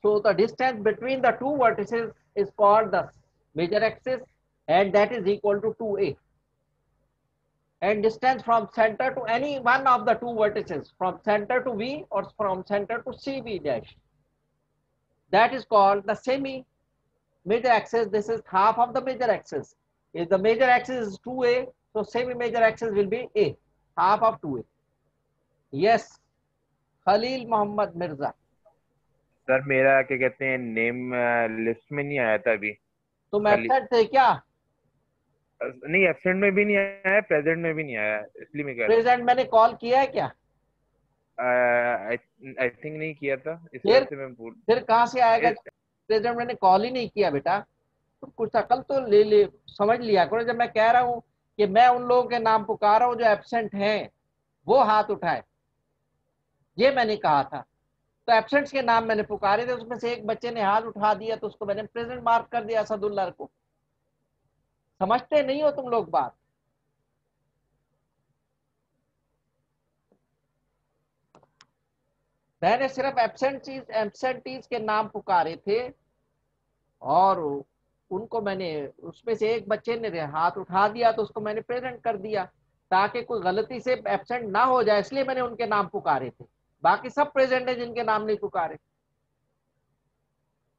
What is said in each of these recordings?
So the distance between the two vertices is called the major axis, and that is equal to 2a. And distance from center to any one of the two vertices, from center to V or from center to CV dash, that is called the semi major axis. This is half of the major axis. If the major axis is 2a, so semi major axis will be a, half of 2a. Yes, Khalil Mohammed Mirza. Sir मेरा क्या कहते हैं name list में नहीं आया था अभी। तुम एब्सेंट थे क्या? नहीं, एब्सेंट में भी नहीं आया, प्रेजेंट में भी नहीं आया, इसलिए मैं कह रहा हूँ। प्रेजेंट मैंने कॉल किया है क्या? आई थिंक नहीं किया था, इस वजह से मैं भूल। फिर कहाँ से आएगा? प्रेजेंट मैंने कॉल ही नहीं किया बेटा। तो कुछ अकल तो ले समझ लिया करो। जब मैं कह रहा हूँ कि मैं उन लोगों के नाम पुकार रहा हूँ जो एब्सेंट हैं, वो हाथ उठाए, ये मैंने कहा था। तो एब्सेंट्स के नाम मैंने पुकारे थे, उसमें से एक बच्चे ने हाथ उठा दिया तो उसको मैंने प्रेजेंट मार्क कर दिया, असदुल्ला को। समझते नहीं हो तुम लोग बात? मैंने सिर्फ एब्सेंटीज के नाम पुकारे थे और उनको मैंने, उसमें से एक बच्चे ने हाथ उठा दिया तो उसको मैंने प्रेजेंट कर दिया ताकि कोई गलती से एब्सेंट ना हो जाए, इसलिए मैंने उनके नाम पुकारे थे। बाकी सब प्रेजेंट है जिनके नाम नहीं पुकारे।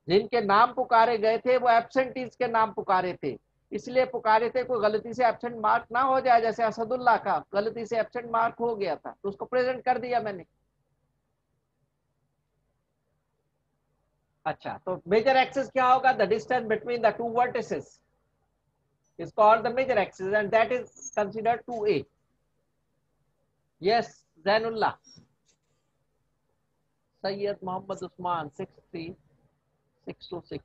जिनके नाम पुकारे गए थे वो एब्सेंटीज के नाम पुकारे थे, इसलिए पुकारे थे कोई गलती से एब्सेंट मार्क ना हो जाए। जैसे असदुल्ला का गलती से एब्सेंट मार्क हो गया था तो उसको प्रेजेंट कर दिया मैंने। अच्छा, तो मेजर एक्सिस क्या होगा? The distance between the two vertices is called the major axis and that is considered 2a. Yes, Zainullah. Sayyid Muhammad Usman 63626.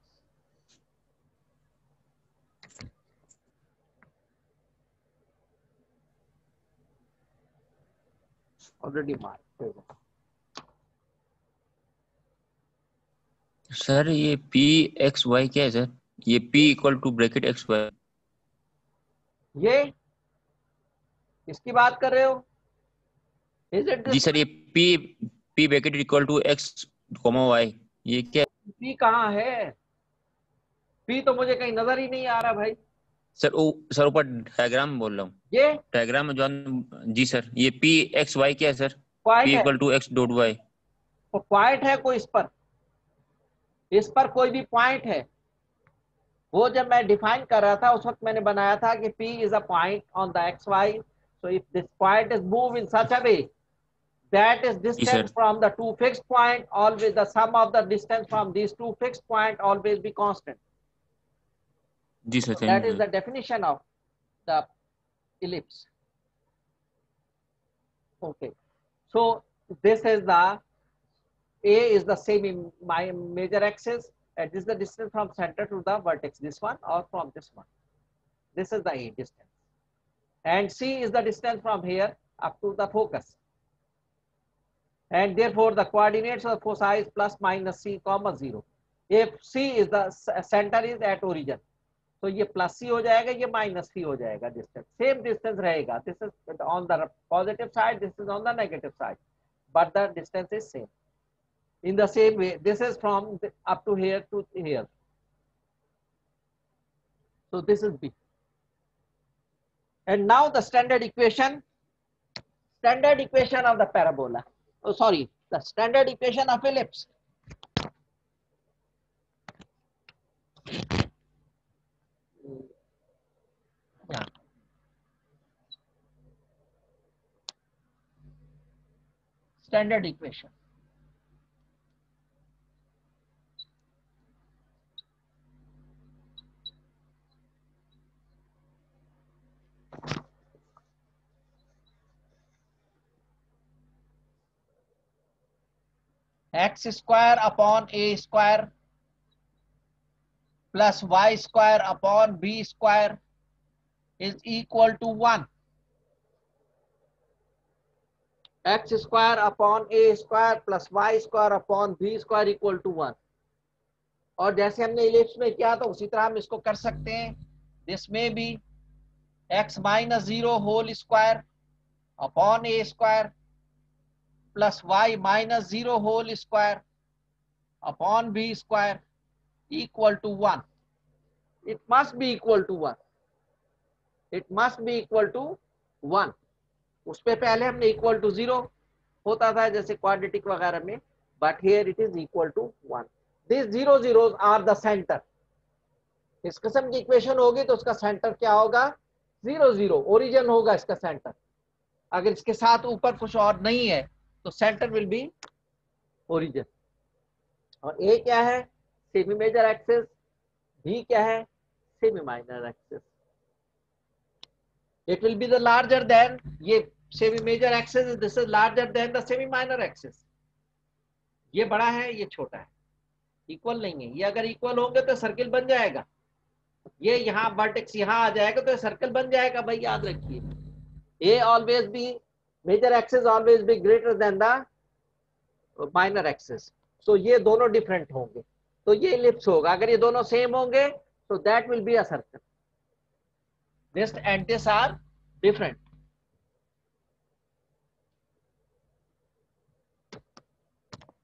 Already marked. Sir ये पी एक्स वाई क्या है सर? ये P equal to bracket X Y, ये किसकी बात कर रहे हो? Is it जी सर ये P bracket equal to X comma Y, ये क्या है? पी कहाँ है? पी तो मुझे कहीं नजर ही नहीं आ रहा भाई। सर ऊपर डायग्राम बोल रहा हूँ, ये डायग्राम में जो जी सर ये पी एक्स वाई क्या है सर? पॉइंट पी है, equal to X dot Y. तो पॉइंट है कोई इस पर कोई भी पॉइंट है? वो जब मैं डिफाइन कर रहा था उस वक्त मैंने बनाया था कि P is a point on the xy, so if this point is moved in such a way that is distance from the two fixed point, always the sum of the distance from these two fixed point always be constant. जी sir, That is the definition of the ellipse. Okay, so this is the A is the same my major axis, and this is the distance from center to the vertex, this one or from this one. This is the A distance, and C is the distance from here up to the focus, and therefore the coordinates of foci is plus minus C comma 0. If C is the center is at origin, तो ये plus सी हो जाएगा, ये minus सी हो जाएगा। Distance same distance रहेगा, this is on the positive side, this is on the negative side, but the distance is same in the same way. This is from up to here to here, so this is B. And now the standard equation of the parabola, oh sorry, the standard equation of ellipse. Yeah. Standard equation. X square upon A square plus Y square upon B square is equal to 1. X square upon A square plus Y square upon B square equal to 1. और जैसे हमने ellipse में किया तो उसी तरह हम इसको कर सकते हैं। दिस में भी x minus 0 whole square upon A square plus y minus 0 whole square upon b square equal to 1. It must be equal to 1. It must be equal to 1. उस पे पहले हमने इक्वल टू 0 होता था जैसे क्वाड्रेटिक वगैरह में, but here it is equal to 1. This zero zeros are the centre. इस किस्म की इक्वेशन होगी तो उसका सेंटर क्या होगा? 0 0. ओरिजिन होगा इसका सेंटर. अगर इसके साथ ऊपर कुछ और नहीं है तो सेंटर विल बी ओरिजिन. और ए क्या है? Semi major axis. बी क्या है? Semi minor axis. It will be the larger than, ये semi major axis, this is larger than the semi minor axis. ये बड़ा है, ये छोटा है, इक्वल नहीं है. ये अगर इक्वल होंगे तो सर्किल बन जाएगा. ये यहाँ वर्टेक्स यहाँ आ जाएगा तो सर्कल बन जाएगा भाई, याद रखिए. A always be, major axis always be greater than the minor axis. So ये दोनों डिफरेंट होंगे तो ये इलिप्स होगा. अगर ये दोनों सेम होंगे तो that will be a circle. This and this are different.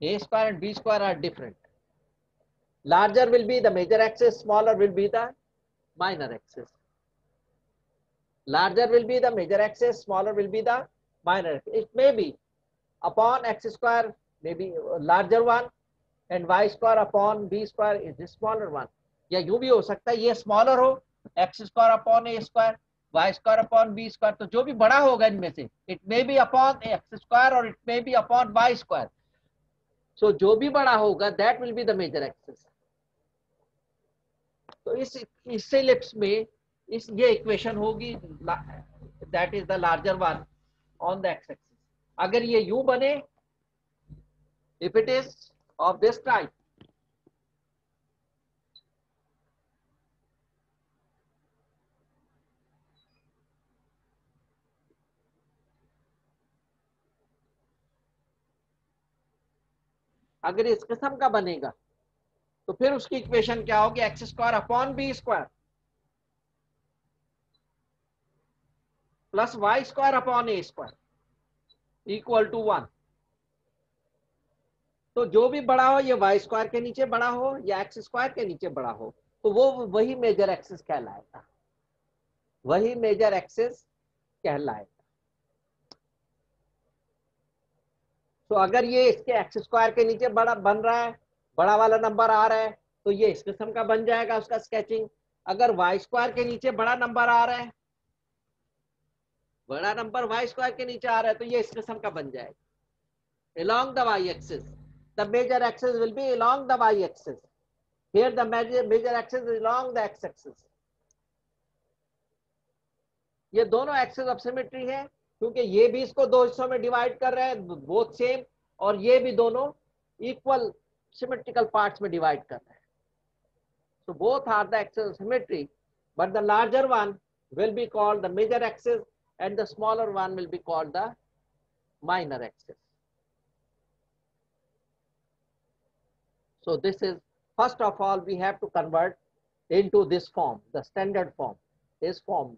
A square and B square are different. Larger will be the major axis, smaller will be the minor axis. Larger will be the major axis, smaller will be the minor axis. It may be upon x square, maybe larger one, and y square upon b square is the smaller one. या यूं भी हो सकता है ये smaller हो, x square upon ए square, y square upon B square. तो जो भी बड़ा होगा इनमें से, it may be upon x square और it may be upon y square. So जो भी बड़ा होगा that will be the major axis. तो इस इलिप्स में ये इक्वेशन होगी, that is the larger one on the x axis. अगर ये यूं बने, if it is of this type, अगर इस किस्म का बनेगा तो फिर उसकी इक्वेशन क्या होगी? X square upon B square plus Y square upon A square equal to 1. तो जो भी बड़ा हो, ये वाई स्क्वायर के नीचे बड़ा हो या एक्स स्क्वायर के नीचे बड़ा हो, तो वो वही मेजर एक्सिस कहलाएगा. वही मेजर एक्सिस कहलाएगा. तो अगर ये इसके एक्स स्क्वायर के नीचे बड़ा बन रहा है, बड़ा वाला नंबर आ रहा है, तो ये इस किस्म का बन जाएगा उसका स्केचिंग. अगर वाई स्क्वायर के नीचे बड़ा नंबर आ रहा है, बड़ा नंबर वाई स्क्वायर के नीचे आ रहा है, तो ये इस किस्म का बन जाएगा. along the y axis, the major axis will be along the y axis. Here the major axis is along the x axis. ये दोनों एक्सिस ऑफ सिमेट्री है क्योंकि ये भी इसको दो हिस्सों में डिवाइड कर रहे हैं, बोथ सेम, और ये भी दोनों इक्वल सिमेट्रिकल पार्ट्स में डिवाइड कर रहे हैं. So both are the axis of symmetry, but the larger one will be called the major axis and the smaller one will be called the minor axis. So this is, first of all, we have to convert into this form. The standard form is formed.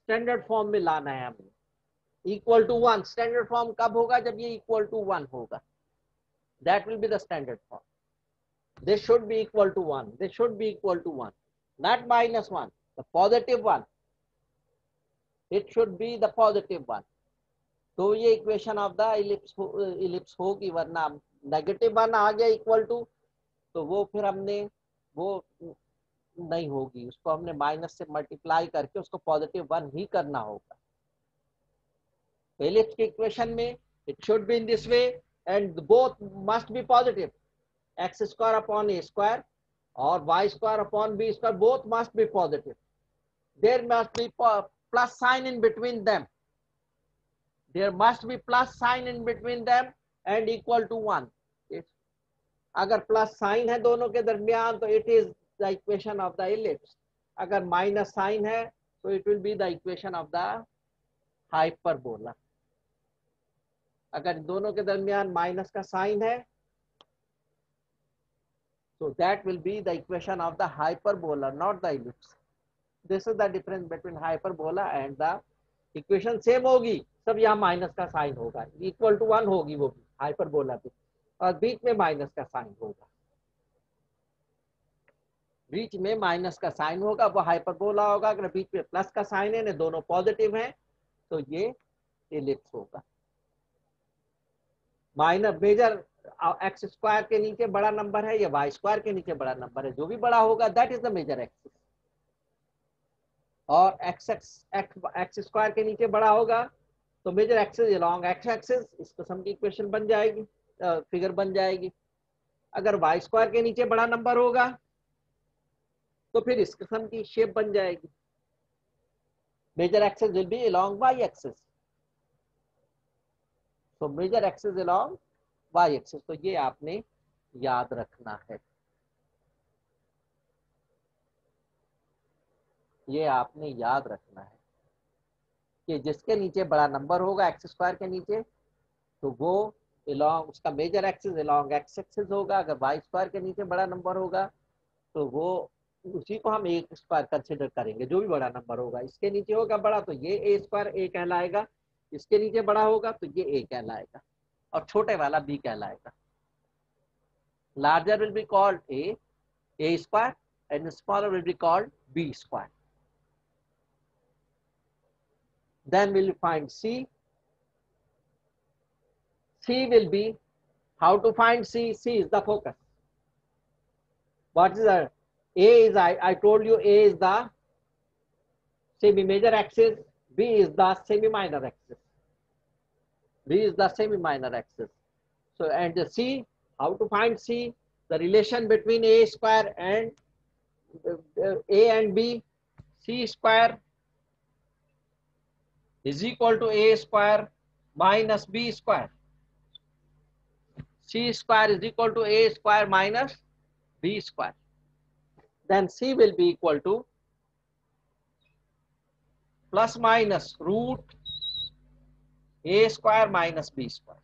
Standard form में लाना है हमें. Equal to 1. Standard form कब होगा? जब ये equal to 1 होगा. That will be the standard form. This should be equal to 1. This should be equal to 1, not minus 1, the positive one. It should be the positive one. तो ये equation of the ellipse होगी, वरना negative 1 आ गया equal to, तो वो फिर हमने वो नहीं होगी, उसको हमने माइनस से मल्टीप्लाई करके उसको पॉजिटिव 1 ही करना होगा. इलिप्स की इक्वेशन में it should be in this way and both must be positive. X square upon A square और y square upon B square both must be positive. There must be plus sign in between them. There must be plus sign in between them and equal to 1. अगर plus sign है दोनों के दरमियान तो it is the equation of the ellipse. अगर minus sign है तो it will be the equation of the hyperbola. अगर दोनों के दरमियान माइनस का साइन है so that will be the equation of the hyperbola, not the ellipse. This is the difference between hyperbola and the equation same होगी, सब यहाँ minus का साइन होगा, इक्वल टू 1 होगी वो भी हाइपरबोला भी, और बीच में माइनस का साइन होगा, बीच में माइनस का साइन होगा, वो हाइपरबोला होगा। अगर बीच में प्लस का साइन है ना, दोनों पॉजिटिव हैं, तो ये एलिप्स होगा। माइनस मेजर एक्स स्क्वायर के नीचे बड़ा नंबर है या वाई स्क्वायर के नीचे बड़ा नंबर है, जो भी बड़ा होगा that is the major axis. और एक्स स्क्वायर के नीचे बड़ा होगा तो major axis along X axis, इस किस्म की इक्वेशन बन जाएगी, फिगर बन जाएगी। अगर वाई स्क्वायर के नीचे बड़ा नंबर होगा तो फिर इस किस्म की शेप बन जाएगी, major axis will be along y axis. तो major axis along y axis, तो ये आपने याद रखना है, ये आपने याद रखना है कि जिसके नीचे बड़ा नंबर होगा एक्स स्क्वायर के नीचे, तो वो अलोंग उसका major axis along X axis होगा। अगर वाई स्क्वायर के नीचे बड़ा नंबर होगा तो वो उसी को हम ए स्क्वायर कंसिडर करेंगे, जो भी बड़ा नंबर होगा। इसके नीचे होगा बड़ा तो ये ए स्क्वायर ए कहलाएगा, इसके नीचे बड़ा होगा तो ये ए कहलाएगा, और छोटे वाला बी कहलाएगा। Larger will be called A square and smaller will be called B square. Then we'll find C. C will be, how to find C? C is the focus. What is the A is, I told you A is the semi-major axis, B is the semi-minor axis. B is the semi-minor axis. So, and the C, how to find C? The relation between A square and A and B, C square is equal to A square minus B square. C square is equal to A square minus B square. Then C will be equal to plus minus root A square minus B square.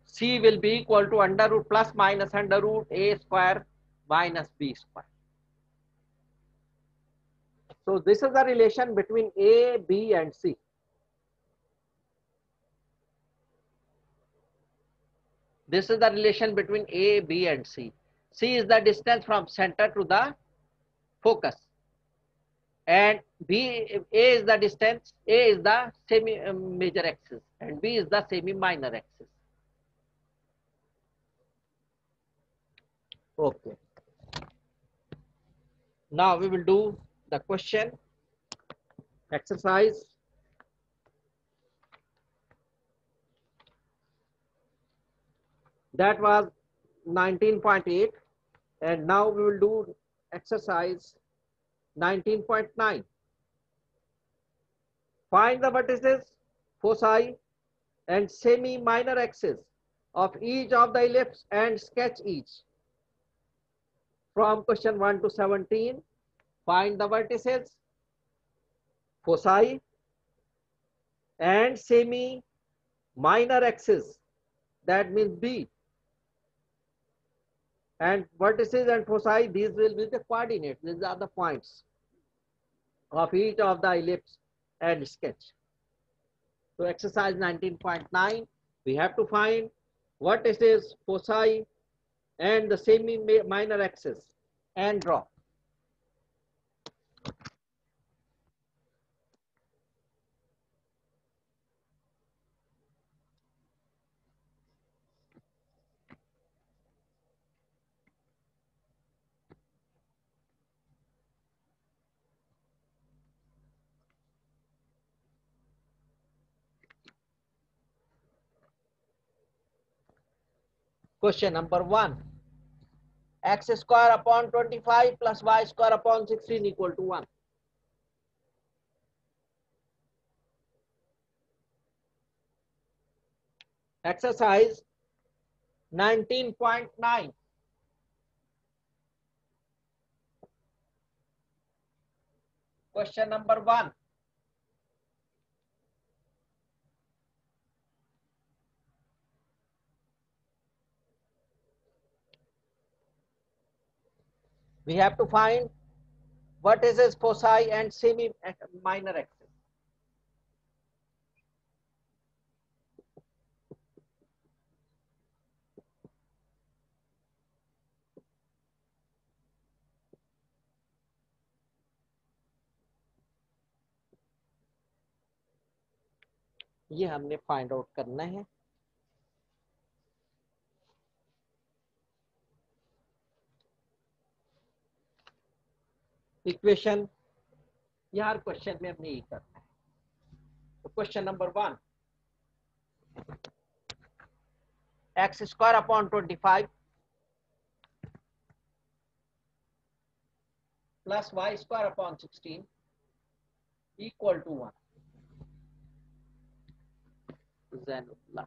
C will be equal to under root plus minus under root A square minus B square. So this is the relation between A, B and C. This is the relation between A, B and C. C is the distance from center to the focus, and A is the distance, A is the semi-major axis and B is the semi-minor axis. Okay. Now we will do the question exercise. That was 19.8, and now we will do exercise 19.9. Find the vertices, foci and semi-minor axis of each of the ellipse and sketch each. From question 1 to 17, find the vertices, foci and semi-minor axis, that means B. And vertices and foci, these will be the coordinates, these are the points of each of the ellipse and sketch. So exercise 19.9, we have to find vertices, foci and the semi-minor axis and draw. Question number 1. X square upon 25 plus y square upon 16 equal to 1. Exercise 19.9. Question number 1. We have to find vertices, foci and semi minor axis. ये हमने find out करना है। Equation यार question में हमने ये करना है। तो question number 1, x square upon 25 plus y square upon 16 equal to 1. Zainullah.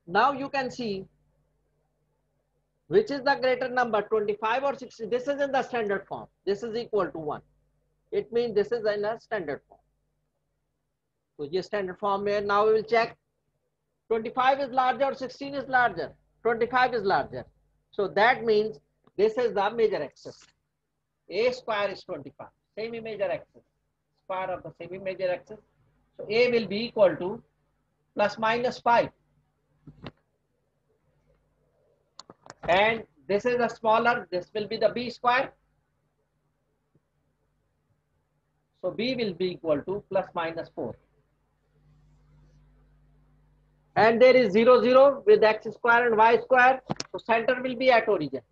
Now you can see which is the greater number, 25 or 60. This is in the standard form. This is equal to 1. It means this is in a standard form. So this standard form here. Now we will check 25 is larger or 16 is larger. 25 is larger. So that means this is the major axis. A square is 25. Semi major axis. Square of the semi major axis. So A will be equal to plus minus 5. And this is a smaller, this will be the B square. So B will be equal to plus minus 4. And there is 0, 0 with x square and y square. So center will be at origin.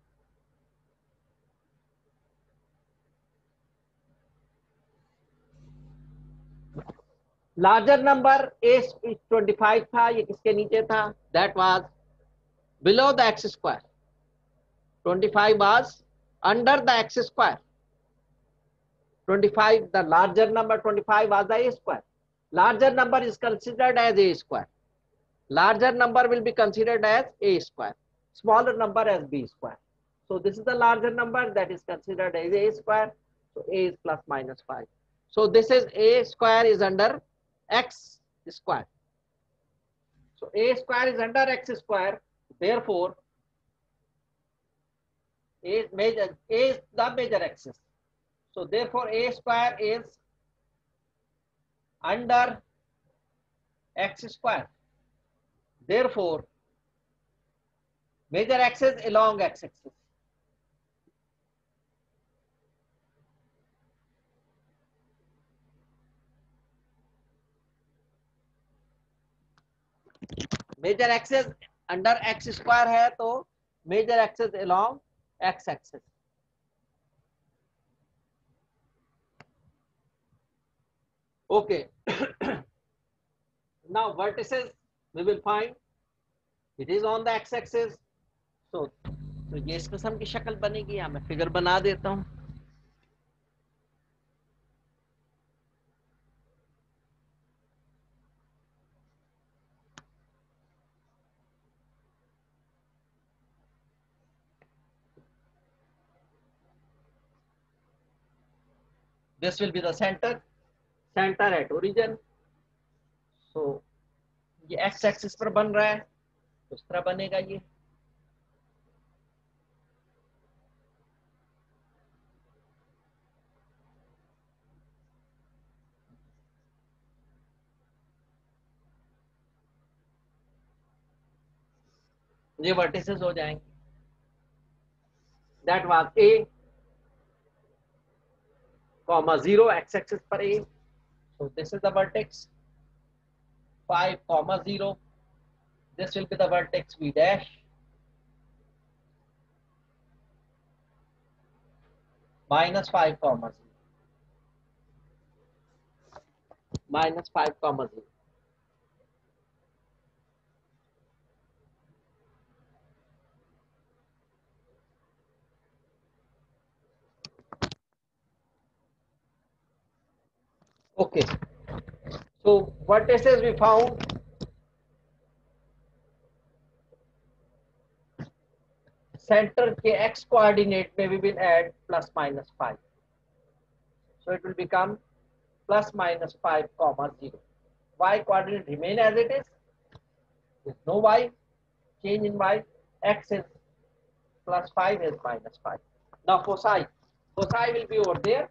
Larger number A 25 था, ये किसके नीचे था? That was below the x square. 25 was under the x square. 25, the larger number 25 was the A square. Larger number is considered as A square. Larger number will be considered as A square. Smaller number as B square. So this is the larger number that is considered as A square. So A is plus minus 5. So this is A square is under X square. So A square is under X square. Therefore, A is the major axis. So therefore, A square is under X square. Therefore, major axis along X axis. Major axis under X square है तो major axis along X axis. Okay. Now vertices we will find. It is on the X axis. So ये इस किस्म की शक्ल बनेगी। यहाँ मैं फिगर बना देता हूँ। This will be the center at origin. So ये x axis पर बन रहा है, उस तरह बनेगा ये। ये vertices हो जाएंगे। That was A, comma 0 x axis पर A. So this is the vertex 5, comma 0. This will be the vertex V dash. Minus 5, comma 0. Minus 5, comma 0. Okay. So vertices we found. Center के x coordinate में we will add plus minus 5. So it will become plus minus 5, comma 0. Y coordinate remain as it is. There is no y change in y. x is plus 5 is minus 5. Now foci will be over there.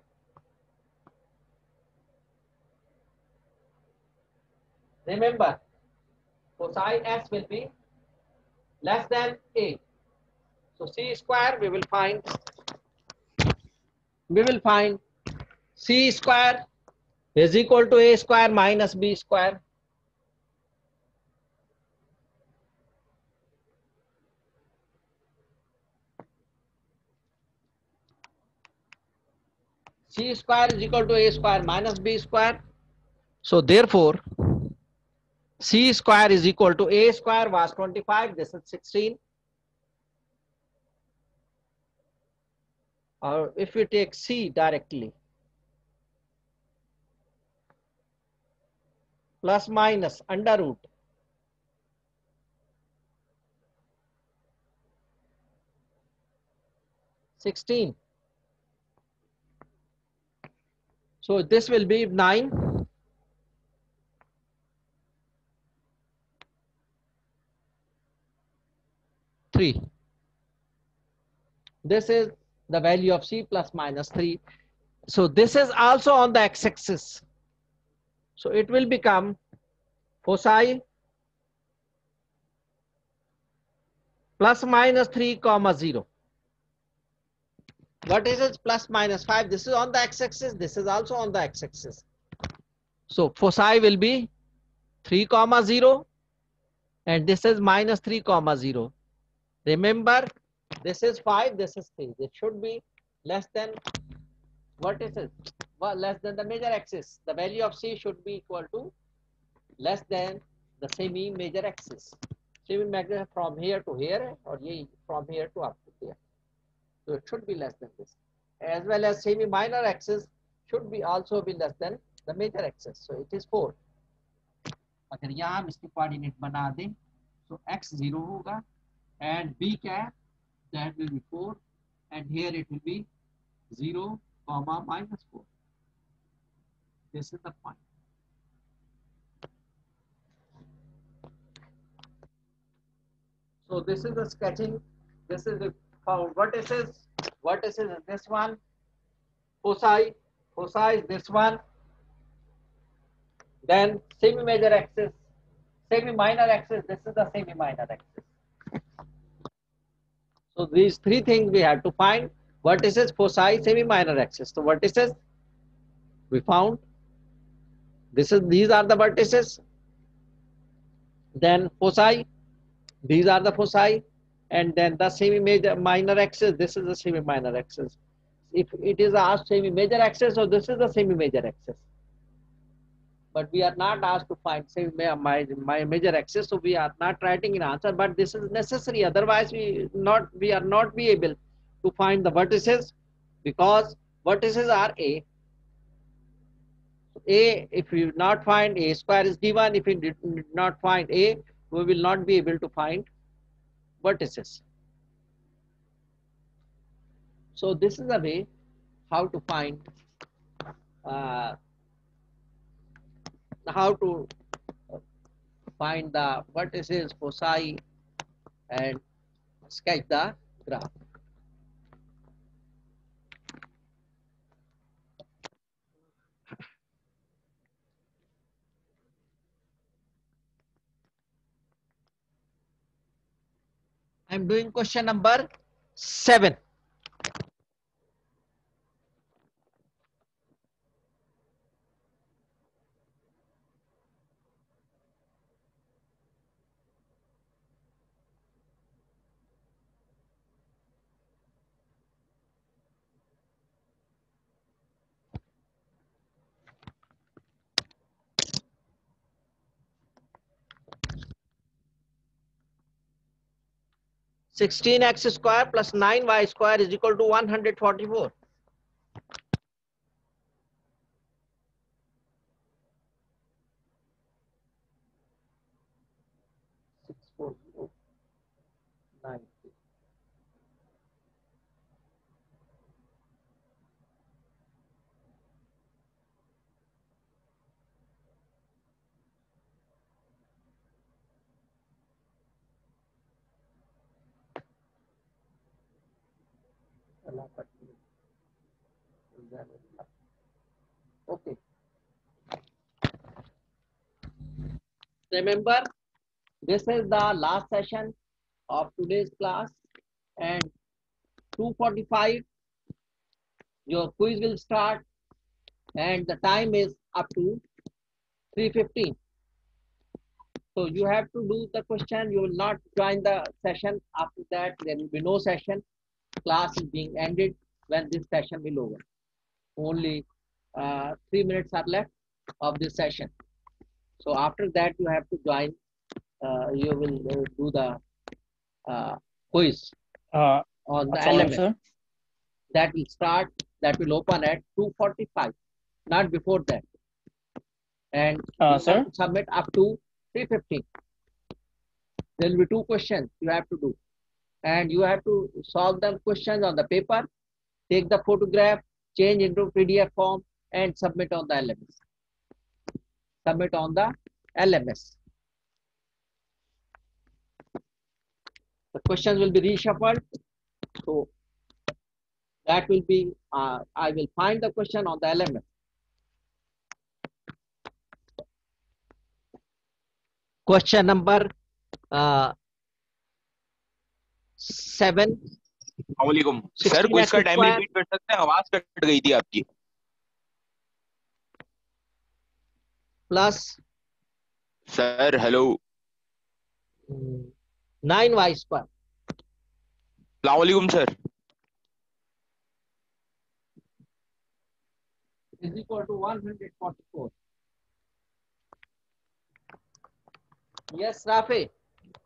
Remember, foci s will be less than a. So c square we will find c square is equal to a square minus b square. C square is equal to a square minus b square. So therefore, c square is equal to a square was 25. This is 16. Or if we take c directly, plus minus under root (16). So this will be 9. Three. This is the value of c plus minus 3. So this is also on the x-axis. So it will become foci plus minus 3 comma 0. What is it? Plus minus 5. This is on the x-axis. This is also on the x-axis. So foci will be 3 comma 0 and this is minus 3 comma 0. Remember, this is 5, this is 3. It should be less than, what is it? Well, less than the major axis. The value of c should be equal to less than the semi major axis. Semi major from here to here, or from here to up to here. So it should be less than this. As well as semi minor axis should be also be less than the major axis. So it is 4. अगर यहाँ हम इसके coordinate बना दें, so x 0 होगा and b क्या है? That will be 4 and here it will be 0 comma minus 4. This is the point. So this is the sketching. This is the vertices. Vertices is this one. Foci is this one. Then semi-major axis, semi-minor axis. This is the semi-minor axis. So these three things we have to find: vertices, foci, semi-minor axis. So vertices we found. These are the vertices. Then foci, these are the foci, and then the semi-major minor axis. This is the semi-minor axis. If it is asked semi-major axis, so this is the semi-major axis. But we are not asked to find my major axis, so we are not writing an answer. But this is necessary. Otherwise, we are not be able to find the vertices, because vertices are a. If we not find a square is given. If we did not find a, we will not be able to find vertices. So this is the way how to find the vertices, foci, and sketch the graph. I am doing question number 7. (16x square plus 9y square is equal to 144). Okay. Remember, this is the last session of today's class, and 2:45 your quiz will start, and the time is up to 3:15. So you have to do the question. You will not join the session. After that, there will be no session. Class is being ended when this session will over. Only 3 minutes are left of this session. So after that, you have to join. You will do the quiz on the LMS. Sir. That will start. That will open at 2:45, not before that. And you Sir. have to submit up to 3:15. There will be 2 questions you have to do, and you have to solve the questions on the paper, take the photograph, change into PDF form, and submit on the LMS. Submit on the LMS. The questions will be reshuffled. So that will be, I will find the question on the LMS. Question number 7. वालेकुम sir, quiz का time repeat कर सकते हैं? आवाज cut गई थी आपकी. Plus sir hello. 9y square. वालेकुम sir. Is equal to 144. Yes, Rafi.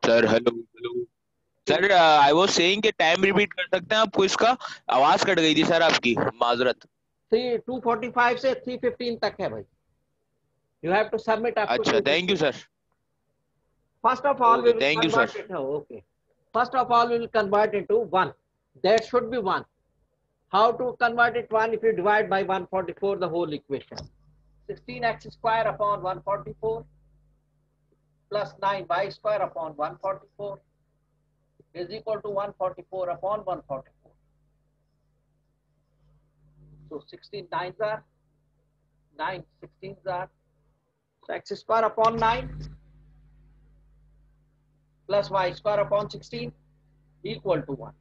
Sir hello hello. Sir I was saying कि टाइम रिपीट कर सकते हैं आप क्विज का? आवाज कट गई थी सर आपकी, माजरत. 2:45 से 3:15 तक है भाई. You have to submit up to. अच्छा, thank you sir. First of all, we will Thank you, convert sir. it. Okay. First of all, we will convert into 1. That should be 1. How to convert it 1? If you divide by 144 the whole equation. 16x square upon 144 plus 9y square upon 144 is equal to 144 upon 144. So 16 9s are 9, 16s are. So x square upon 9 plus y square upon 16 equal to 1.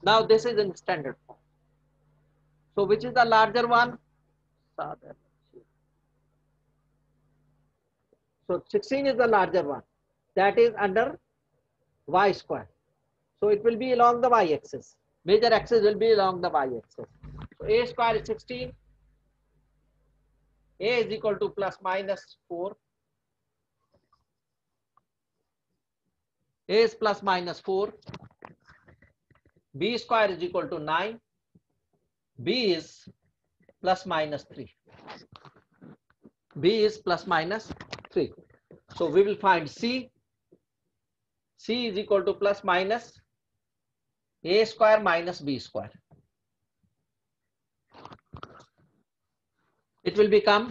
Now this is in standard form. So which is the larger one? So 16 is the larger one. That is under y square. So it will be along the y-axis. Major axis will be along the y-axis. So a square is 16. A is equal to plus minus 4. A is plus minus 4. B square is equal to 9. B is plus minus 3. B is plus minus 3. So we will find C. C is equal to plus minus A square minus B square. It will become